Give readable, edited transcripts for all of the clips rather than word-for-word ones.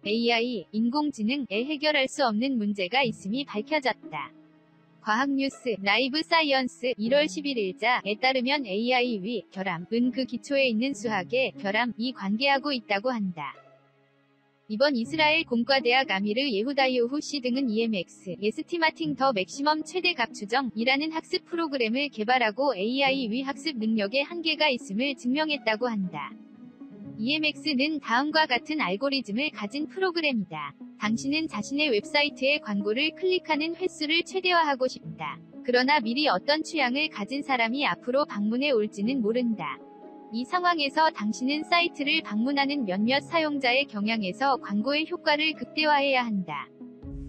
AI, 인공지능에 해결할 수 없는 문제가 있음이 밝혀졌다. 과학뉴스 라이브 사이언스 1월 11일자에 따르면 AI 위 결함은 그 기초에 있는 수학의 결함이 관계하고 있다고 한다. 이번 이스라엘 공과대학 아미르 예후다이오후 씨 등은 EMX, 에스티마팅 더 맥시멈 최대 값 추정이라는 학습 프로그램을 개발하고 AI 위 학습 능력에 한계가 있음을 증명했다고 한다. EMX는 다음과 같은 알고리즘을 가진 프로그램이다. 당신은 자신의 웹사이트에 광고를 클릭하는 횟수를 최대화하고 싶다. 그러나 미리 어떤 취향을 가진 사람이 앞으로 방문해 올지는 모른다. 이 상황에서 당신은 사이트를 방문하는 몇몇 사용자의 경향에서 광고의 효과를 극대화해야 한다.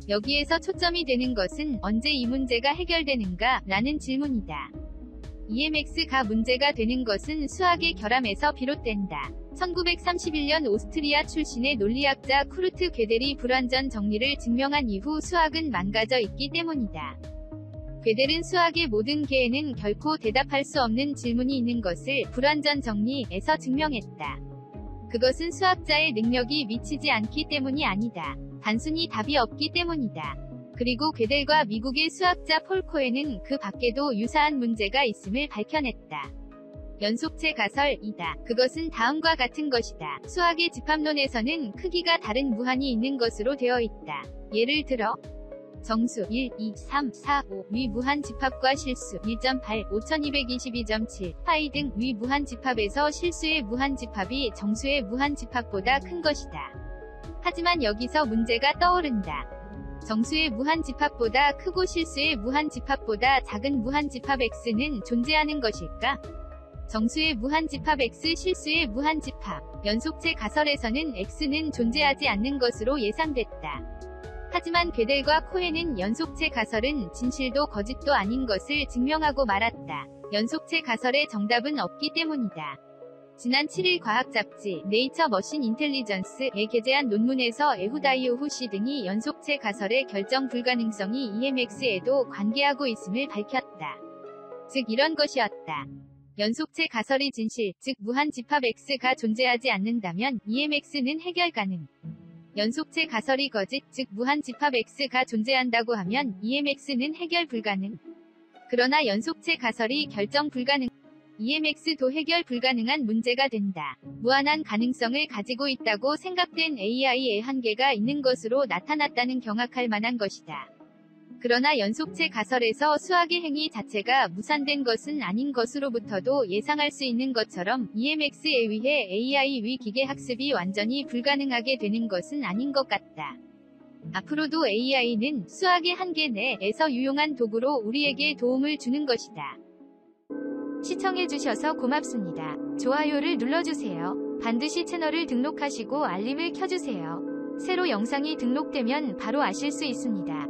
여기에서 초점이 되는 것은 언제 이 문제가 해결되는가? 라는 질문이다. EMX가 문제가 되는 것은 수학의 결함에서 비롯된다. 1931년 오스트리아 출신의 논리학자 쿠르트 괴델이 불완전 정리를 증명한 이후 수학은 망가져 있기 때문이다. 괴델은 수학의 모든 개에는 결코 대답할 수 없는 질문이 있는 것을 불완전 정리에서 증명했다. 그것은 수학자의 능력이 미치지 않기 때문이 아니다. 단순히 답이 없기 때문이다. 그리고 괴델과 미국의 수학자 폴 코엔은 그 밖에도 유사한 문제가 있음을 밝혀냈다. 연속체 가설이다. 그것은 다음과 같은 것이다. 수학의 집합론에서는 크기가 다른 무한이 있는 것으로 되어 있다. 예를 들어 정수 1, 2, 3, 4, 5 위 무한 집합과 실수 1.8, 5222.7, 파이 등 위 무한 집합에서 실수의 무한 집합이 정수의 무한 집합보다 큰 것이다. 하지만 여기서 문제가 떠오른다. 정수의 무한 집합보다 크고 실수의 무한 집합보다 작은 무한 집합 X는 존재하는 것일까? 정수의 무한 집합 X, 실수의 무한 집합. 연속체 가설에서는 X는 존재하지 않는 것으로 예상됐다. 하지만 괴델과 코엔은 연속체 가설은 진실도 거짓도 아닌 것을 증명하고 말았다. 연속체 가설의 정답은 없기 때문이다. 지난 7일 과학 잡지 네이처 머신 인텔리전스에 게재한 논문에서 에후다이오후 씨 등이 연속체 가설의 결정 불가능성이 EMX에도 관계하고 있음을 밝혔다. 즉 이런 것이었다. 연속체 가설이 진실, 즉 무한 집합 X가 존재하지 않는다면 EMX는 해결 가능. 연속체 가설이 거짓, 즉 무한 집합 X가 존재한다고 하면 EMX는 해결 불가능. 그러나 연속체 가설이 결정 불가능. EMX도 해결 불가능한 문제가 된다. 무한한 가능성을 가지고 있다고 생각된 AI의 한계가 있는 것으로 나타났다는 경악할 만한 것이다. 그러나 연속체 가설에서 수학의 행위 자체가 무산된 것은 아닌 것으로부터도 예상할 수 있는 것처럼 EMX에 의해 AI 위 기계 학습이 완전히 불가능하게 되는 것은 아닌 것 같다. 앞으로도 AI는 수학의 한계 내에서 유용한 도구로 우리에게 도움을 주는 것이다. 시청해주셔서 고맙습니다. 좋아요를 눌러주세요. 반드시 채널을 등록하시고 알림을 켜주세요. 새로 영상이 등록되면 바로 아실 수 있습니다.